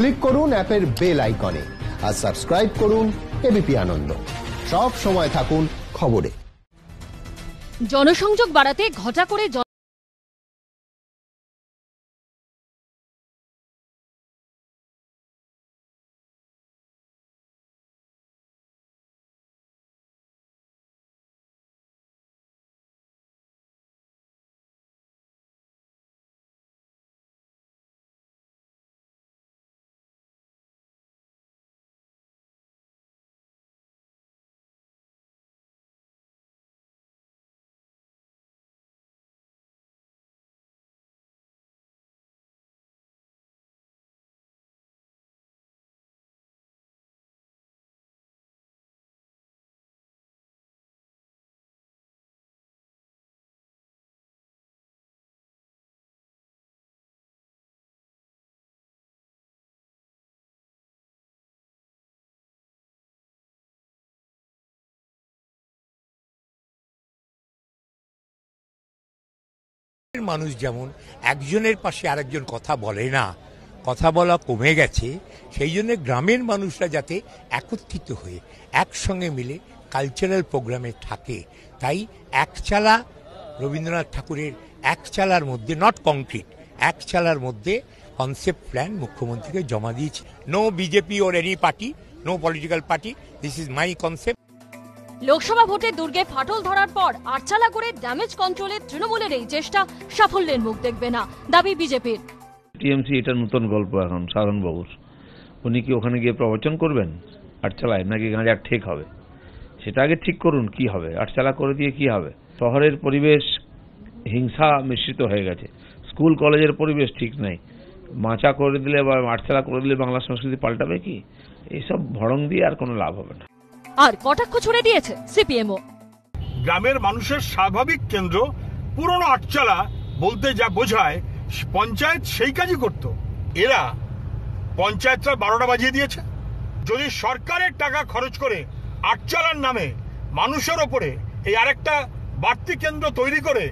Click করুন অ্যাপের bell আইকনে আর সাবস্ক্রাইব করুন এবিপি আনন্দ। সব সময় থাকুন খবরে। জনসংযোগ বাড়াতে ঘটা করে মানুষ যেমন একজনের পাশে আরেকজন কথা বলে না, কথা বলা কমে গেছে, সেই জন্য গ্রামের মানুষরা যাতে একত্রিত হয়ে একসঙ্গে মিলে কালচারাল প্রোগ্রামে থাকে। তাই একচালা রবীন্দ্রনাথ ঠাকুরের একচালার মধ্যে, নট কংক্রিট, একচালার মধ্যে কনসেপ্ট প্ল্যান মুখ্যমন্ত্রীকে জমা দিয়েছে। No BJP or any party, no political party, this is my concept. Lok Sabha ভোটে দুর্গে ফাটল ধরার পর আটচালা করে ড্যামেজ কন্ট্রোলে তৃণমূলের এই চেষ্টা সাফল্যের মুখ দেখবে না, দাবি বিজেপির। টিএমসি এটা নতুন গল্প এখন সাধন বাবুর। উনি কি ওখানে গিয়ে প্রবচন করবেন আটচালায়, নাকি গাঁজা ঠিক হবে? সেটা আগে ঠিক করুন কি হবে। আটচালা করে দিয়ে কি হবে? শহরের পরিবেশ হিংসা মিশ্রিত হয়ে গেছে, স্কুল কলেজের পরিবেশ ঠিক নাই। মাচা করে দিলে বা আটচালা করে দিলে বাংলা সংস্কৃতি পাল্টাবে কি? এইসব ভড়ং দিয়ে আর কোনো লাভ হবে না। আর কটাক্ষ ছুড়ে দিয়েছে সিপিএমও। গ্রামের মানুষের স্বাভাবিক কেন্দ্র পুরনো আটচালা বলতে যা বোঝায় পঞ্চায়েত সেই কাজই করত। এরা পঞ্চায়েতরা 12টা বাজিয়ে দিয়েছে। যদি সরকারের টাকা খরচ করে আটচালার নামে মানুষের ওপরে এই আরেকটা বাড়তি কেন্দ্র তৈরি করে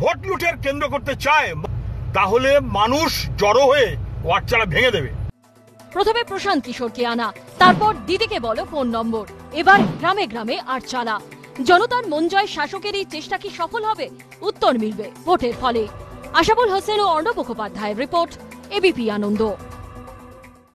ভোট লুটের কেন্দ্র করতে চায়, তাহলে মানুষ জড়ো হয়ে আটচালা ভেঙে দেবে। প্রথমে প্রশান্ত কিশোরকে আনা, তারপর দিদিকে বলো ফোন নম্বর, এবার গ্রামে গ্রামে আটচালা। জনতার মন জয় শাসকের এই চেষ্টা কি সফল হবে? উত্তর মিলবে ভোটের ফলে। আশাবুল হোসেন ও অর্ণব মুখোপাধ্যায়ের রিপোর্ট, এবিপি আনন্দ।